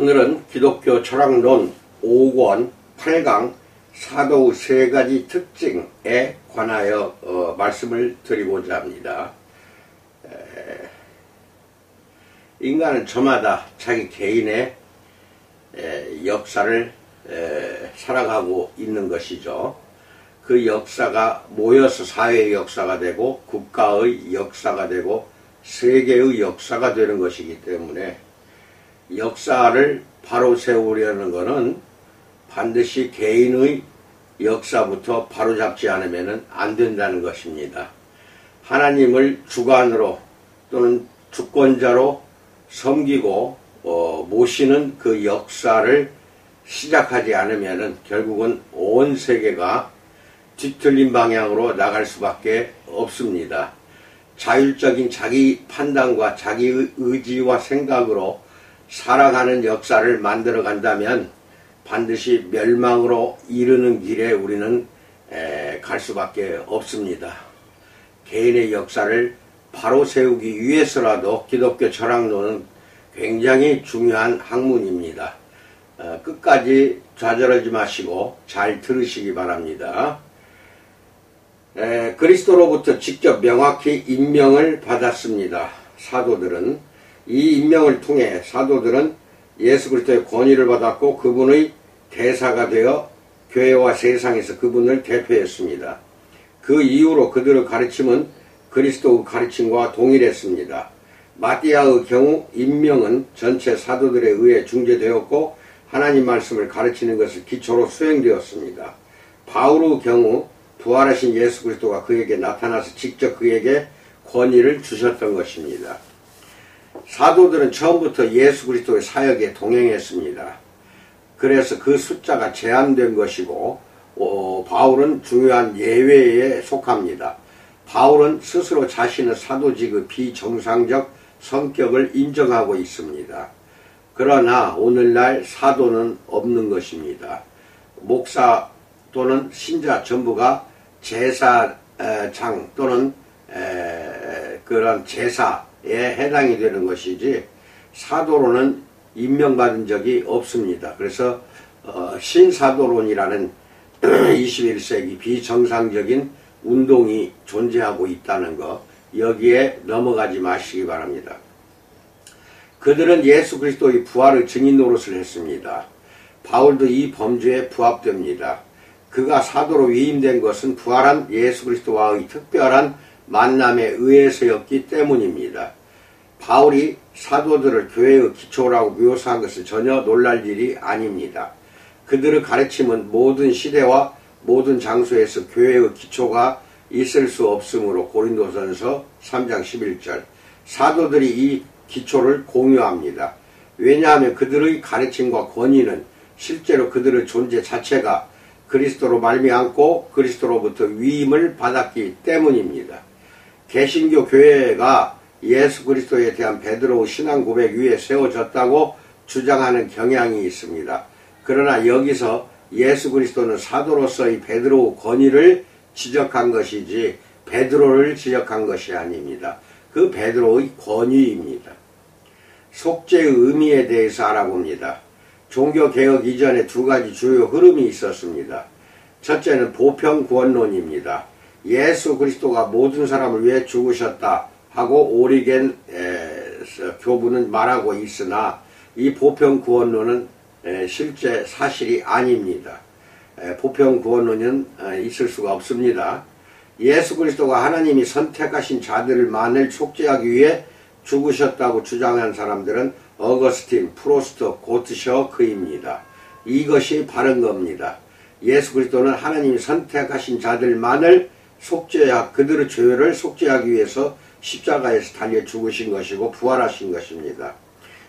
오늘은 기독교 철학론 5권 8강 사도의 3가지 특징에 관하여 말씀을 드리고자 합니다. 인간은 저마다 자기 개인의 역사를 살아가고 있는 것이죠. 그 역사가 모여서 사회의 역사가 되고 국가의 역사가 되고 세계의 역사가 되는 것이기 때문에 역사를 바로 세우려는 것은 반드시 개인의 역사부터 바로잡지 않으면 안 된다는 것입니다. 하나님을 주관으로 또는 주권자로 섬기고 모시는 그 역사를 시작하지 않으면 결국은 온 세계가 뒤틀린 방향으로 나갈 수밖에 없습니다. 자율적인 자기 판단과 자기 의지와 생각으로 살아가는 역사를 만들어 간다면 반드시 멸망으로 이르는 길에 우리는 갈 수밖에 없습니다. 개인의 역사를 바로 세우기 위해서라도 기독교 철학론은 굉장히 중요한 학문입니다. 끝까지 좌절하지 마시고 잘 들으시기 바랍니다. 그리스도로부터 직접 명확히 임명을 받았습니다. 사도들은 이 임명을 통해 사도들은 예수 그리스도의 권위를 받았고 그분의 대사가 되어 교회와 세상에서 그분을 대표했습니다. 그 이후로 그들의 가르침은 그리스도의 가르침과 동일했습니다. 마띠아의 경우 임명은 전체 사도들에 의해 중재되었고 하나님 말씀을 가르치는 것을 기초로 수행되었습니다. 바울의 경우 부활하신 예수 그리스도가 그에게 나타나서 직접 그에게 권위를 주셨던 것입니다. 사도들은 처음부터 예수 그리스도의 사역에 동행했습니다. 그래서 그 숫자가 제한된 것이고 바울은 중요한 예외에 속합니다. 바울은 스스로 자신의 사도직의 비정상적 성격을 인정하고 있습니다. 그러나 오늘날 사도는 없는 것입니다. 목사 또는 신자 전부가 제사장 또는 그런 제사에 해당이 되는 것이지 사도로는 임명받은 적이 없습니다. 그래서 신사도론이라는 21세기 비정상적인 운동이 존재하고 있다는 것, 여기에 넘어가지 마시기 바랍니다. 그들은 예수 그리스도의 부활의 증인 노릇을 했습니다. 바울도 이 범주에 부합됩니다. 그가 사도로 위임된 것은 부활한 예수 그리스도와의 특별한 만남에 의해서였기 때문입니다. 바울이 사도들을 교회의 기초라고 묘사한 것은 전혀 놀랄 일이 아닙니다. 그들의 가르침은 모든 시대와 모든 장소에서 교회의 기초가 있을 수 없으므로 고린도전서 3장 11절 사도들이 이 기초를 공유합니다. 왜냐하면 그들의 가르침과 권위는 실제로 그들의 존재 자체가 그리스도로 말미암고 그리스도로부터 위임을 받았기 때문입니다. 개신교 교회가 예수 그리스도에 대한 베드로의 신앙 고백 위에 세워졌다고 주장하는 경향이 있습니다. 그러나 여기서 예수 그리스도는 사도로서의 베드로의 권위를 지적한 것이지 베드로를 지적한 것이 아닙니다. 그 베드로의 권위입니다. 속죄의 의미에 대해서 알아봅니다. 종교개혁 이전에 2가지 주요 흐름이 있었습니다. 첫째는 보편구원론입니다. 예수 그리스도가 모든 사람을 위해 죽으셨다 하고 오리겐 교부는 말하고 있으나 이 보편구원론은 실제 사실이 아닙니다. 보편구원론은 있을 수가 없습니다. 예수 그리스도가 하나님이 선택하신 자들만을 속죄하기 위해 죽으셨다고 주장한 사람들은 어거스틴, 프로스트, 고트셔크입니다. 이것이 바른 겁니다. 예수 그리스도는 하나님이 선택하신 자들만을 그들의 죄를 속죄하기 위해서 십자가에서 달려 죽으신 것이고 부활하신 것입니다.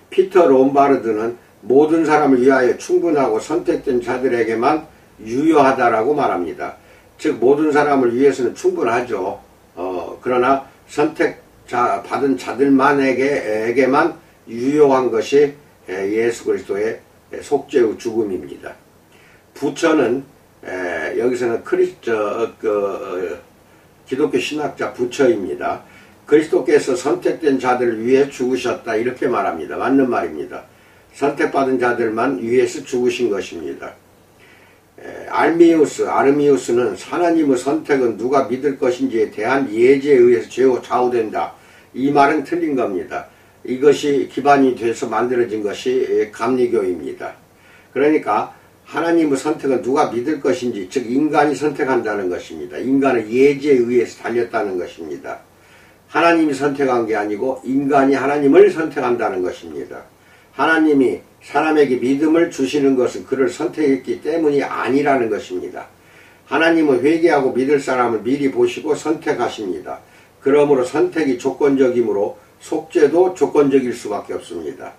피터 롬바르드는 모든 사람을 위하여 충분하고 선택된 자들에게만 유효하다라고 말합니다. 즉 모든 사람을 위해서는 충분하죠. 그러나 받은 자들만에게만 유효한 것이 예수 그리스도의 속죄의 죽음입니다. 부처는 여기서는 기독교 신학자 부처입니다. 그리스도께서 선택된 자들을 위해 죽으셨다 이렇게 말합니다. 맞는 말입니다. 선택받은 자들만 위해서 죽으신 것입니다. 아르미우스는 하나님의 선택은 누가 믿을 것인지에 대한 예제에 의해서 좌우된다. 이 말은 틀린 겁니다. 이것이 기반이 돼서 만들어진 것이 감리교입니다. 그러니까 하나님의 선택은 누가 믿을 것인지, 즉 인간이 선택한다는 것입니다. 인간은 예제에 의해서 달렸다는 것입니다. 하나님이 선택한 게 아니고 인간이 하나님을 선택한다는 것입니다. 하나님이 사람에게 믿음을 주시는 것은 그를 선택했기 때문이 아니라는 것입니다. 하나님은 회개하고 믿을 사람을 미리 보시고 선택하십니다. 그러므로 선택이 조건적이므로 속죄도 조건적일 수밖에 없습니다.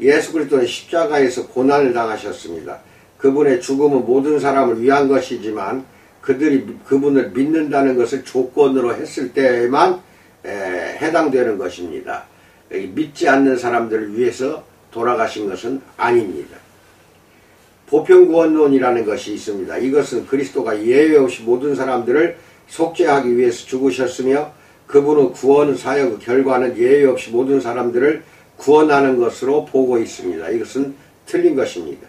예수 그리스도는 십자가에서 고난을 당하셨습니다. 그분의 죽음은 모든 사람을 위한 것이지만 그들이 그분을 믿는다는 것을 조건으로 했을 때에만 해당되는 것입니다. 믿지 않는 사람들을 위해서 돌아가신 것은 아닙니다. 보편구원론이라는 것이 있습니다. 이것은 그리스도가 예외 없이 모든 사람들을 속죄하기 위해서 죽으셨으며 그분의 구원 사역의 결과는 예외 없이 모든 사람들을 구원하는 것으로 보고 있습니다. 이것은 틀린 것입니다.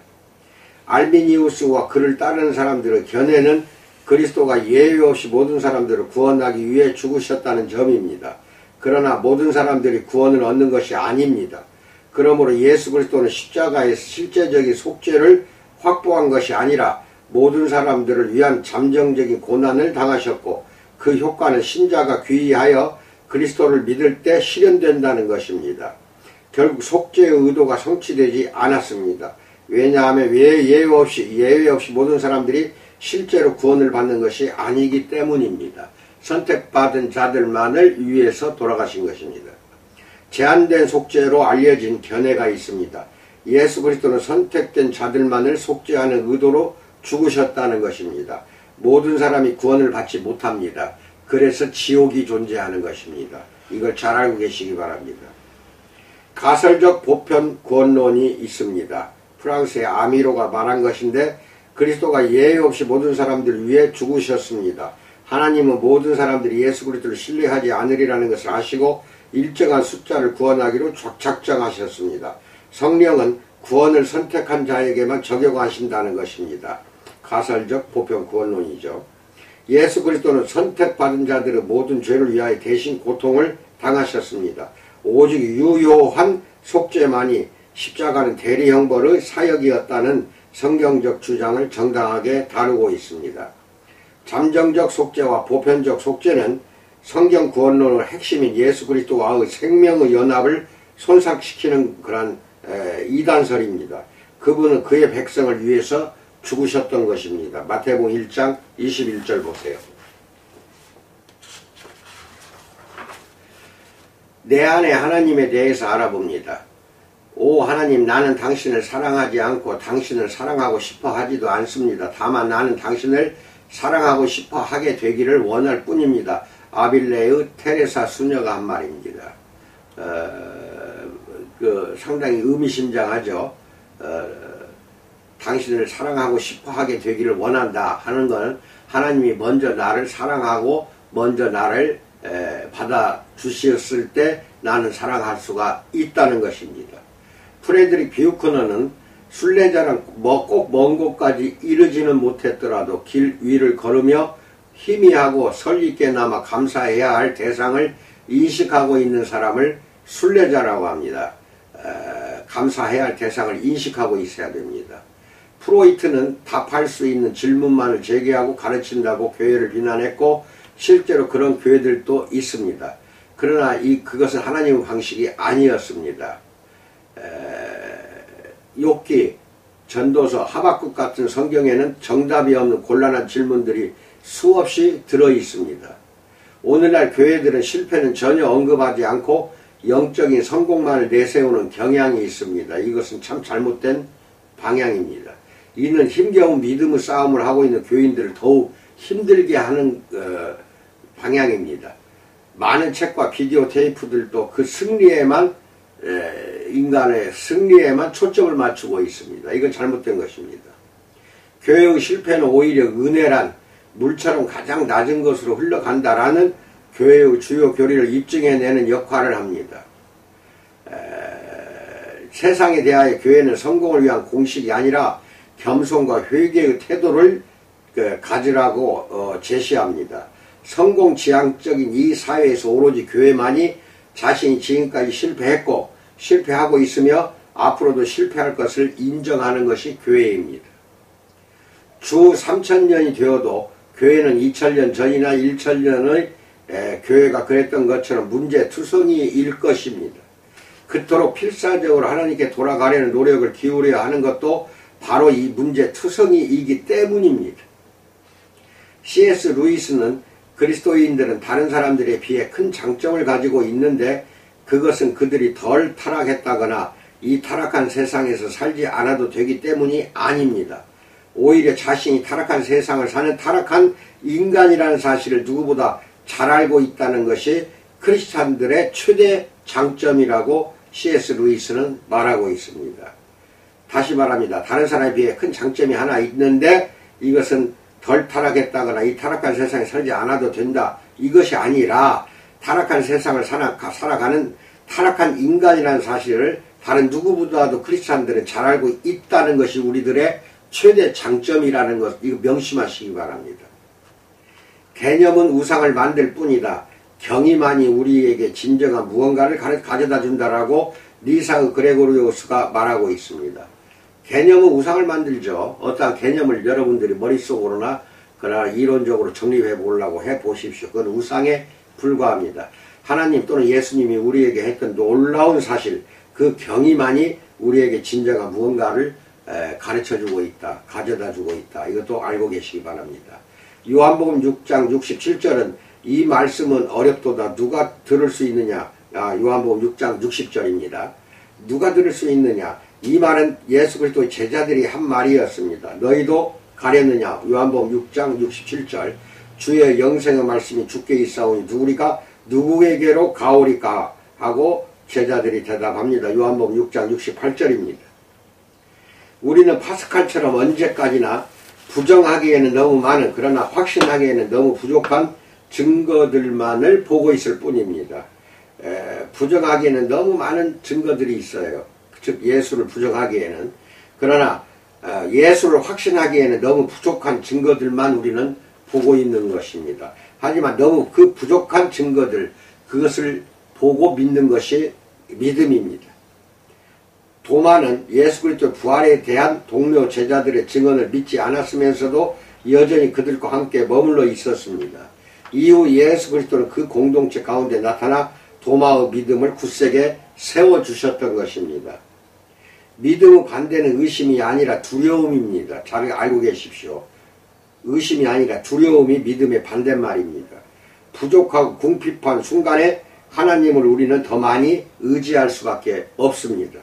알비니우스와 그를 따르는 사람들의 견해는 그리스도가 예외 없이 모든 사람들을 구원하기 위해 죽으셨다는 점입니다. 그러나 모든 사람들이 구원을 얻는 것이 아닙니다. 그러므로 예수 그리스도는 십자가에서 실제적인 속죄를 확보한 것이 아니라 모든 사람들을 위한 잠정적인 고난을 당하셨고 그 효과는 신자가 귀의하여 그리스도를 믿을 때 실현된다는 것입니다. 결국 속죄의 의도가 성취되지 않았습니다. 왜냐하면 예외 없이 모든 사람들이 실제로 구원을 받는 것이 아니기 때문입니다. 선택받은 자들만을 위해서 돌아가신 것입니다. 제한된 속죄로 알려진 견해가 있습니다. 예수 그리스도는 선택된 자들만을 속죄하는 의도로 죽으셨다는 것입니다. 모든 사람이 구원을 받지 못합니다. 그래서 지옥이 존재하는 것입니다. 이걸 잘 알고 계시기 바랍니다. 가설적 보편 구원론이 있습니다. 프랑스의 아미로가 말한 것인데 그리스도가 예외 없이 모든 사람들을 위해 죽으셨습니다. 하나님은 모든 사람들이 예수 그리스도를 신뢰하지 않으리라는 것을 아시고 일정한 숫자를 구원하기로 작정하셨습니다. 성령은 구원을 선택한 자에게만 적용하신다는 것입니다. 가설적 보편 구원론이죠. 예수 그리스도는 선택받은 자들의 모든 죄를 위하여 대신 고통을 당하셨습니다. 오직 유효한 속죄만이 십자가는 대리형벌의 사역이었다는 성경적 주장을 정당하게 다루고 있습니다. 잠정적 속죄와 보편적 속죄는 성경 구원론의 핵심인 예수 그리스도와의 생명의 연합을 손상시키는 그런 이단설입니다. 그분은 그의 백성을 위해서 죽으셨던 것입니다. 마태복음 1장 21절 보세요. 내 안에 하나님에 대해서 알아봅니다. 오 하나님, 나는 당신을 사랑하지 않고 당신을 사랑하고 싶어 하지도 않습니다. 다만 나는 당신을 사랑하고 싶어 하게 되기를 원할 뿐입니다. 아빌레의 테레사 수녀가 한 말입니다. 상당히 의미심장하죠. 당신을 사랑하고 싶어 하게 되기를 원한다 하는 건 하나님이 먼저 나를 사랑하고 먼저 나를 받아 주셨을 때 나는 사랑할 수가 있다는 것입니다. 프레드릭 뷰크너는 순례자는 꼭 먼 곳까지 이르지는 못했더라도 길 위를 걸으며 희미하고 설있게나마 감사해야 할 대상을 인식하고 있는 사람을 순례자라고 합니다. 감사해야 할 대상을 인식하고 있어야 됩니다. 프로이트는 답할 수 있는 질문만을 제기하고 가르친다고 교회를 비난했고 실제로 그런 교회들도 있습니다. 그러나 그것은 하나님의 방식이 아니었습니다. 욥기, 전도서, 하박국 같은 성경에는 정답이 없는 곤란한 질문들이 수없이 들어있습니다. 오늘날 교회들은 실패는 전혀 언급하지 않고 영적인 성공만을 내세우는 경향이 있습니다. 이것은 참 잘못된 방향입니다. 이는 힘겨운 믿음의 싸움을 하고 있는 교인들을 더욱 힘들게 하는 방향입니다. 많은 책과 비디오 테이프들도 그 승리에만 인간의 승리에만 초점을 맞추고 있습니다. 이건 잘못된 것입니다. 교회의 실패는 오히려 은혜란 물처럼 가장 낮은 것으로 흘러간다라는 교회의 주요 교리를 입증해내는 역할을 합니다. 세상에 대하여 교회는 성공을 위한 공식이 아니라 겸손과 회개의 태도를 가지라고 제시합니다. 성공지향적인 이 사회에서 오로지 교회만이 자신이 지금까지 실패하고 있으며 앞으로도 실패할 것을 인정하는 것이 교회입니다. 주 3000년이 되어도 교회는 2000년 전이나 1000년의 교회가 그랬던 것처럼 문제투성이일 것입니다. 그토록 필사적으로 하나님께 돌아가려는 노력을 기울여야 하는 것도 바로 이 문제투성이이기 때문입니다. C.S. 루이스는 그리스도인들은 다른 사람들에 비해 큰 장점을 가지고 있는데 그것은 그들이 덜 타락했다거나 이 타락한 세상에서 살지 않아도 되기 때문이 아닙니다. 오히려 자신이 타락한 세상을 사는 타락한 인간이라는 사실을 누구보다 잘 알고 있다는 것이 크리스찬들의 최대 장점이라고 C.S. 루이스는 말하고 있습니다. 다시 말합니다. 다른 사람에 비해 큰 장점이 하나 있는데 이것은 덜 타락했다거나 이 타락한 세상에 살지 않아도 된다. 이것이 아니라 타락한 세상을 살아가는 타락한 인간이라는 사실을 다른 누구보다도 크리스찬들은 잘 알고 있다는 것이 우리들의 최대 장점이라는 것, 이거 명심하시기 바랍니다. 개념은 우상을 만들 뿐이다. 경이만이 우리에게 진정한 무언가를 가져다 준다라고 니사의 그레고리오스가 말하고 있습니다. 개념은 우상을 만들죠. 어떠한 개념을 여러분들이 머릿속으로나 그러나 이론적으로 정립해 보려고 해보십시오. 그건 우상에 불과합니다. 하나님 또는 예수님이 우리에게 했던 놀라운 사실, 그 경이만이 우리에게 진정한 무언가를 가르쳐주고 있다. 가져다주고 있다. 이것도 알고 계시기 바랍니다. 요한복음 6장 67절은 이 말씀은 어렵도다. 누가 들을 수 있느냐. 요한복음 6장 60절입니다. 누가 들을 수 있느냐. 이 말은 예수 그리스도의 제자들이 한 말이었습니다. 너희도 가렸느냐. 요한복음 6장 67절. 주의 영생의 말씀이 주께 있사오니 우리가 누구에게로 가오리까 하고 제자들이 대답합니다. 요한복음 6장 68절입니다. 우리는 파스칼처럼 언제까지나 부정하기에는 너무 많은, 그러나 확신하기에는 너무 부족한 증거들만을 보고 있을 뿐입니다. 부정하기에는 너무 많은 증거들이 있어요. 즉 예수를 부정하기에는. 그러나 예수를 확신하기에는 너무 부족한 증거들만 우리는 보고 있는 것입니다. 하지만 너무 그 부족한 증거들, 그것을 보고 믿는 것이 믿음입니다. 도마는 예수 그리스도 부활에 대한 동료 제자들의 증언을 믿지 않았으면서도 여전히 그들과 함께 머물러 있었습니다. 이후 예수 그리스도는 그 공동체 가운데 나타나 도마의 믿음을 굳세게 세워주셨던 것입니다. 믿음의 반대는 의심이 아니라 두려움입니다. 잘 알고 계십시오. 의심이 아니라 두려움이 믿음의 반대말입니다. 부족하고 궁핍한 순간에 하나님을 우리는 더 많이 의지할 수밖에 없습니다.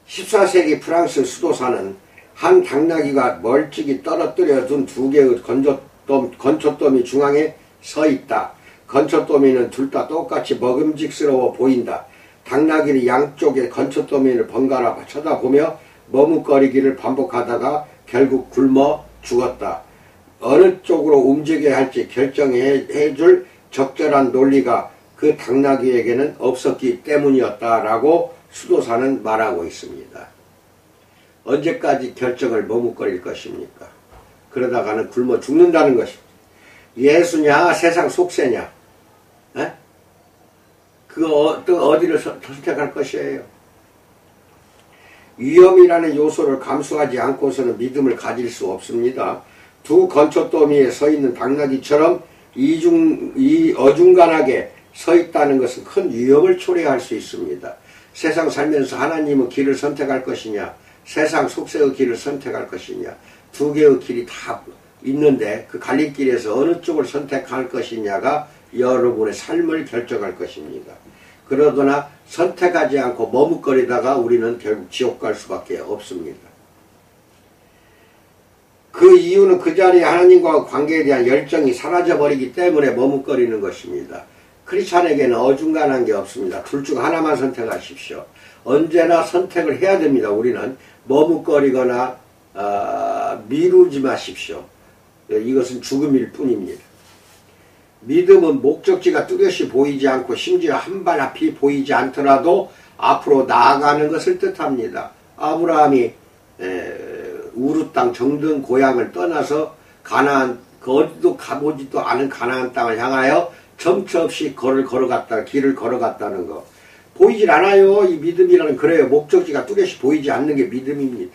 14세기 프랑스 수도사는 한 당나귀가 멀찍이 떨어뜨려 둔 두 개의 건초더미 중앙에 서 있다. 건초더미는 둘 다 똑같이 먹음직스러워 보인다. 당나귀는 양쪽의 건초더미를 번갈아 쳐다보며 머뭇거리기를 반복하다가 결국 굶어 죽었다. 어느 쪽으로 움직여야 할지 결정해 줄 적절한 논리가 그 당나귀에게는 없었기 때문이었다라고 수도사는 말하고 있습니다. 언제까지 결정을 머뭇거릴 것입니까? 그러다가는 굶어 죽는다는 것입니다. 예수냐 세상 속세냐, 어디를 선택할 것이에요. 위험이라는 요소를 감수하지 않고서는 믿음을 가질 수 없습니다. 두 건초더미에 서 있는 당나귀처럼 어중간하게 서 있다는 것은 큰 위험을 초래할 수 있습니다. 세상 살면서 하나님의 길을 선택할 것이냐, 세상 속세의 길을 선택할 것이냐, 두 개의 길이 다 있는데 그 갈림길에서 어느 쪽을 선택할 것이냐가 여러분의 삶을 결정할 것입니다. 그러거나 선택하지 않고 머뭇거리다가 우리는 결국 지옥 갈 수밖에 없습니다. 그 이유는 그 자리에 하나님과의 관계에 대한 열정이 사라져버리기 때문에 머뭇거리는 것입니다. 크리스찬에게는 어중간한 게 없습니다. 둘 중 하나만 선택하십시오. 언제나 선택을 해야 됩니다. 우리는 머뭇거리거나 미루지 마십시오. 이것은 죽음일 뿐입니다. 믿음은 목적지가 뚜렷이 보이지 않고 심지어 한 발 앞이 보이지 않더라도 앞으로 나아가는 것을 뜻합니다. 아브라함이 우르 땅 정든 고향을 떠나서 가나안, 어디도 가보지도 않은 가나안 땅을 향하여 점차 없이 길을 걸어갔다는 거. 보이질 않아요. 이 믿음이라는, 그래요. 목적지가 뚜렷이 보이지 않는 게 믿음입니다.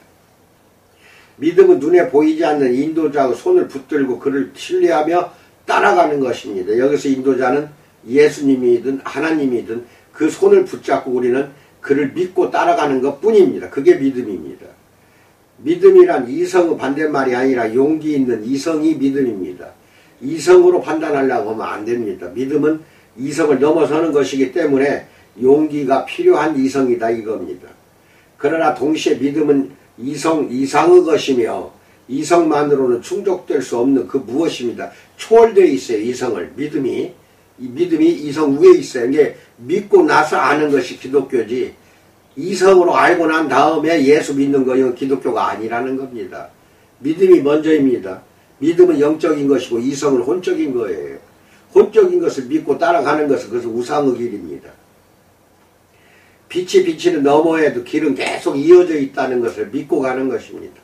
믿음은 눈에 보이지 않는 인도자의 손을 붙들고 그를 신뢰하며 따라가는 것입니다. 여기서 인도자는 예수님이든 하나님이든 그 손을 붙잡고 우리는 그를 믿고 따라가는 것 뿐입니다. 그게 믿음입니다. 믿음이란 이성의 반대말이 아니라 용기 있는 이성이 믿음입니다. 이성으로 판단하려고 하면 안 됩니다. 믿음은 이성을 넘어서는 것이기 때문에 용기가 필요한 이성이다 이겁니다. 그러나 동시에 믿음은 이성 이상의 것이며 이성만으로는 충족될 수 없는 그 무엇입니다. 초월되어 있어요. 이성을. 믿음이 이성 위에 있어요. 이게 믿고 나서 아는 것이 기독교지, 이성으로 알고 난 다음에 예수 믿는 거, 이건 기독교가 아니라는 겁니다. 믿음이 먼저입니다. 믿음은 영적인 것이고 이성은 혼적인 거예요. 혼적인 것을 믿고 따라가는 것은 그것은 우상의 길입니다. 빛이 비치는 너머에도 길은 계속 이어져 있다는 것을 믿고 가는 것입니다.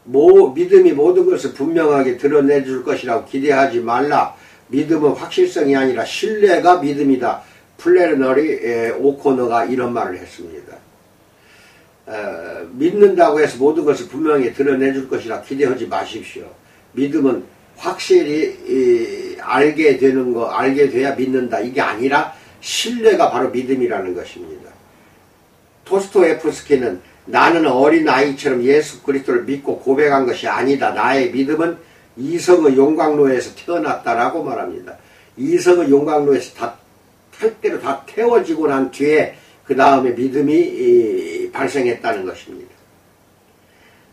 믿음이 모든 것을 분명하게 드러내줄 것이라고 기대하지 말라. 믿음은 확실성이 아니라 신뢰가 믿음이다. 플래너리 오코너가 이런 말을 했습니다. 믿는다고 해서 모든 것을 분명히 드러내줄 것이라 기대하지 마십시오. 믿음은 확실히 알게 돼야 믿는다. 이게 아니라 신뢰가 바로 믿음이라는 것입니다. 도스토옙스키는 나는 어린아이처럼 예수 그리스도를 믿고 고백한 것이 아니다. 나의 믿음은 이성의 용광로에서 태어났다라고 말합니다. 이성의 용광로에서 탈대로 다 태워지고 난 뒤에 그 다음에 믿음이 발생했다는 것입니다.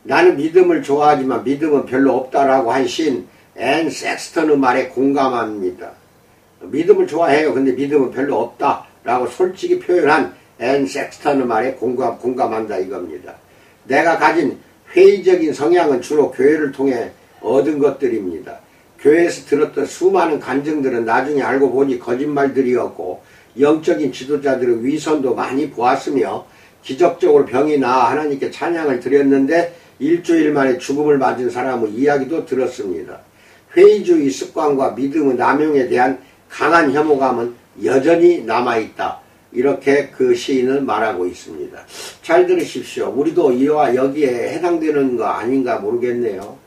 나는 믿음을 좋아하지만 믿음은 별로 없다라고 한 시인 앤 섹스턴의 말에 공감합니다. 믿음을 좋아해요. 근데 믿음은 별로 없다라고 솔직히 표현한 앤 섹스턴의 말에 공감한다 이겁니다. 내가 가진 회의적인 성향은 주로 교회를 통해 얻은 것들입니다. 교회에서 들었던 수많은 간증들은 나중에 알고 보니 거짓말들이었고 영적인 지도자들의 위선도 많이 보았으며 기적적으로 병이 나아 하나님께 찬양을 드렸는데 일주일 만에 죽음을 맞은 사람의 이야기도 들었습니다. 회의주의 습관과 믿음의 남용에 대한 강한 혐오감은 여전히 남아있다. 이렇게 그 시인은 말하고 있습니다. 잘 들으십시오. 우리도 이와 여기에 해당되는 거 아닌가 모르겠네요.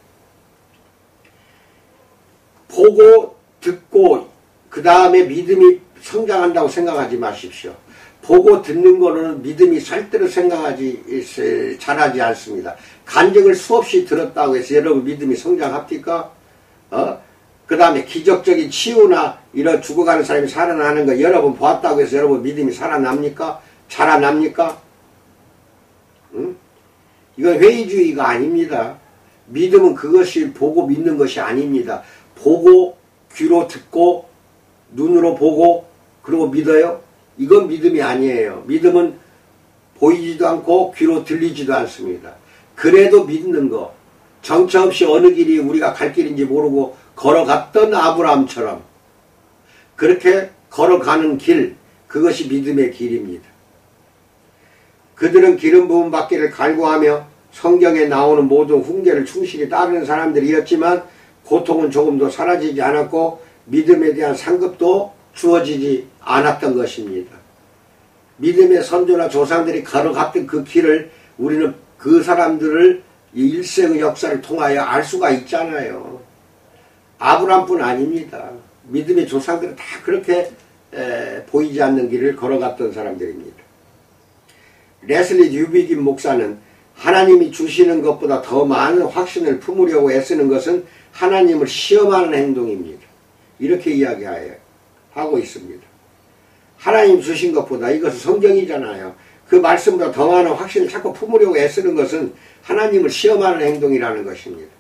보고 듣고 그 다음에 믿음이 성장한다고 생각하지 마십시오. 보고 듣는 거는 믿음이 절대로 잘하지 않습니다. 간증을 수없이 들었다고 해서 여러분 믿음이 성장합니까? 그 다음에 기적적인 치유나 이런 죽어가는 사람이 살아나는 거 여러분 보았다고 해서 여러분 믿음이 살아납니까? 자라납니까? 응? 이건 회의주의가 아닙니다. 믿음은 그것이 보고 믿는 것이 아닙니다. 보고 귀로 듣고 눈으로 보고 그리고 믿어요? 이건 믿음이 아니에요. 믿음은 보이지도 않고 귀로 들리지도 않습니다. 그래도 믿는 거, 정처 없이 어느 길이 우리가 갈 길인지 모르고 걸어갔던 아브라함처럼 그렇게 걸어가는 길, 그것이 믿음의 길입니다. 그들은 기름 부음 받기를 갈구하며 성경에 나오는 모든 훈계를 충실히 따르는 사람들이었지만 고통은 조금도 사라지지 않았고 믿음에 대한 상급도 주어지지 않았던 것입니다. 믿음의 선조나 조상들이 걸어갔던 그 길을 우리는 그 사람들을 일생의 역사를 통하여 알 수가 있잖아요. 아브라함뿐 아닙니다. 믿음의 조상들은 다 그렇게 보이지 않는 길을 걸어갔던 사람들입니다. 레슬리 뉴비긴 목사는 하나님이 주시는 것보다 더 많은 확신을 품으려고 애쓰는 것은 하나님을 시험하는 행동입니다. 이렇게 이야기하고 있습니다. 하나님 주신 것보다, 이것은 성경이잖아요. 그 말씀보다 더 많은 확신을 자꾸 품으려고 애쓰는 것은 하나님을 시험하는 행동이라는 것입니다.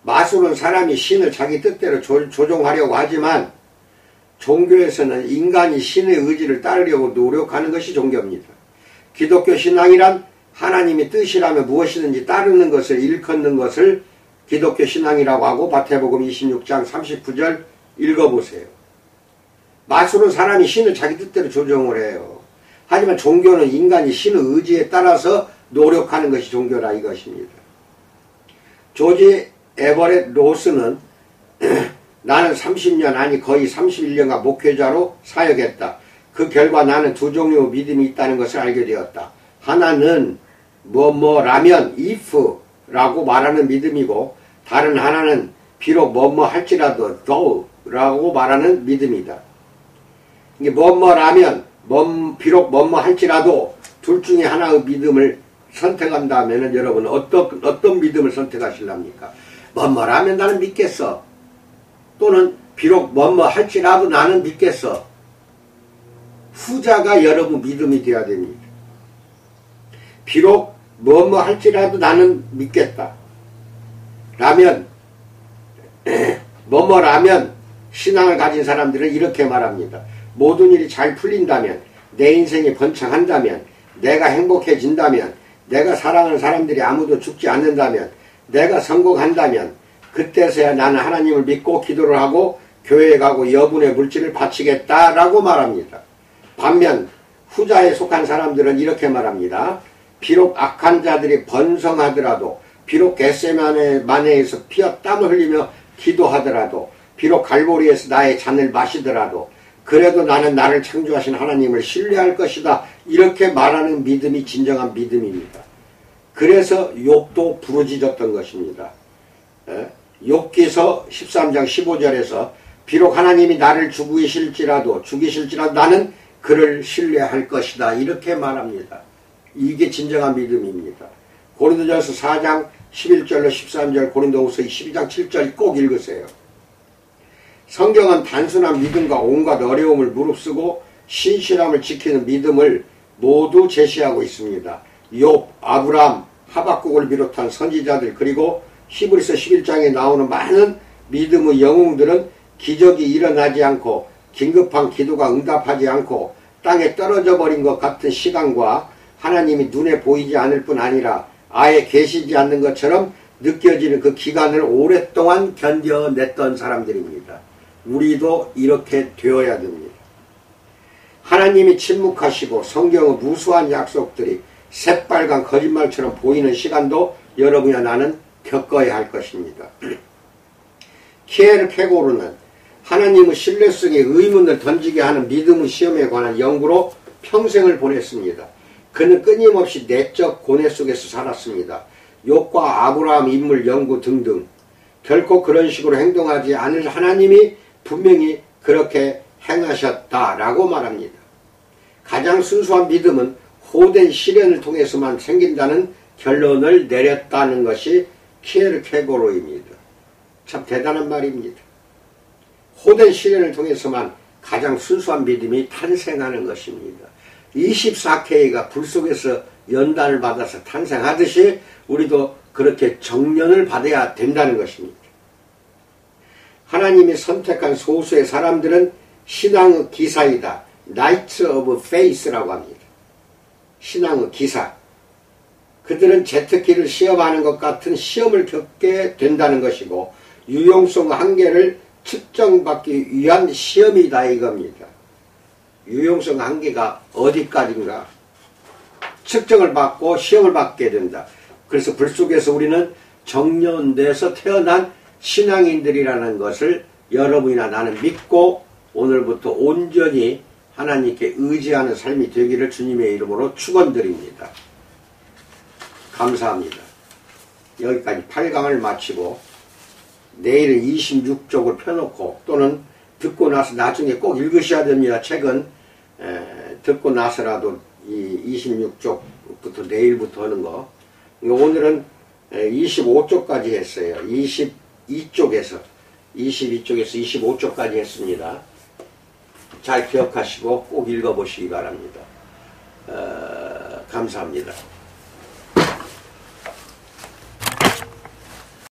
마술은 사람이 신을 자기 뜻대로 조종하려고 하지만 종교에서는 인간이 신의 의지를 따르려고 노력하는 것이 종교입니다. 기독교 신앙이란 하나님의 뜻이라면 무엇이든지 따르는 것을 일컫는 것을 기독교 신앙이라고 하고 마태복음 26장 39절 읽어보세요. 마술은 사람이 신을 자기 뜻대로 조종을 해요. 하지만 종교는 인간이 신의 의지에 따라서 노력하는 것이 종교라 이것입니다. 조지 에버렛 로스는 나는 30년 아니 거의 31년간 목회자로 사역했다. 그 결과 나는 두 종류의 믿음이 있다는 것을 알게 되었다. 하나는 뭐뭐라면 if라고 말하는 믿음이고 다른 하나는 비록 뭐뭐 할지라도 though라고 말하는 믿음이다. 이게 뭐뭐라면 비록 뭐뭐 할지라도 둘 중에 하나의 믿음을 선택한다면 여러분 어떤 믿음을 선택하실랍니까? 뭐뭐라면 나는 믿겠어. 또는 비록 뭐뭐 할지라도 나는 믿겠어. 후자가 여러분 믿음이 되어야 됩니다. 비록 뭐뭐 할지라도 나는 믿겠다. 라면 뭐뭐라면 신앙을 가진 사람들은 이렇게 말합니다. 모든 일이 잘 풀린다면, 내 인생이 번창한다면, 내가 행복해진다면, 내가 사랑하는 사람들이 아무도 죽지 않는다면, 내가 성공한다면 그때서야 나는 하나님을 믿고 기도를 하고 교회에 가고 여분의 물질을 바치겠다라고 말합니다. 반면 후자에 속한 사람들은 이렇게 말합니다. 비록 악한 자들이 번성하더라도, 비록 겟세마네에서 피와 땀을 흘리며 기도하더라도, 비록 갈보리에서 나의 잔을 마시더라도 그래도 나는 나를 창조하신 하나님을 신뢰할 것이다. 이렇게 말하는 믿음이 진정한 믿음입니다. 그래서 욥도 부르짖었던 것입니다. 욥기서 13장 15절에서 비록 하나님이 나를 죽이실지라도 나는 그를 신뢰할 것이다. 이렇게 말합니다. 이게 진정한 믿음입니다. 고린도전서 4장 11절로 13절, 고린도후서 12장 7절 꼭 읽으세요. 성경은 단순한 믿음과 온갖 어려움을 무릅쓰고 신실함을 지키는 믿음을 모두 제시하고 있습니다. 욥, 아브람, 하박국을 비롯한 선지자들, 그리고 히브리서 11장에 나오는 많은 믿음의 영웅들은 기적이 일어나지 않고 긴급한 기도가 응답하지 않고 땅에 떨어져 버린 것 같은 시간과 하나님이 눈에 보이지 않을 뿐 아니라 아예 계시지 않는 것처럼 느껴지는 그 기간을 오랫동안 견뎌냈던 사람들입니다. 우리도 이렇게 되어야 됩니다. 하나님이 침묵하시고 성경의 무수한 약속들이 새빨간 거짓말처럼 보이는 시간도 여러분이나 나는 겪어야 할 것입니다. 키에르케고르는 하나님의 신뢰성에 의문을 던지게 하는 믿음의 시험에 관한 연구로 평생을 보냈습니다. 그는 끊임없이 내적 고뇌 속에서 살았습니다. 욥과 아브라함 인물 연구 등등. 결코 그런 식으로 행동하지 않을 하나님이 분명히 그렇게 행하셨다라고 말합니다. 가장 순수한 믿음은 호된 시련을 통해서만 생긴다는 결론을 내렸다는 것이 키에르케고르입니다. 참 대단한 말입니다. 호된 시련을 통해서만 가장 순수한 믿음이 탄생하는 것입니다. 24K가 불 속에서 연단을 받아서 탄생하듯이 우리도 그렇게 정련을 받아야 된다는 것입니다. 하나님이 선택한 소수의 사람들은 신앙의 기사이다. Knights of Faith라고 합니다. 신앙의 기사. 그들은 제트키를 시험하는 것 같은 시험을 겪게 된다는 것이고 유용성 한계를 측정받기 위한 시험이다 이겁니다. 유용성 한계가 어디까지인가 측정을 받고 시험을 받게 된다. 그래서 불 속에서 우리는 정련돼서 태어난 신앙인들이라는 것을 여러분이나 나는 믿고 오늘부터 온전히 하나님께 의지하는 삶이 되기를 주님의 이름으로 축원드립니다. 감사합니다. 여기까지 8강을 마치고 내일은 26쪽을 펴놓고 또는 듣고 나서 나중에 꼭 읽으셔야 됩니다. 책은 듣고 나서라도 이 26쪽부터 내일부터 하는 거. 오늘은 25쪽까지 했어요. 22쪽에서 25쪽까지 했습니다. 잘 기억하시고 꼭 읽어보시기 바랍니다. 감사합니다.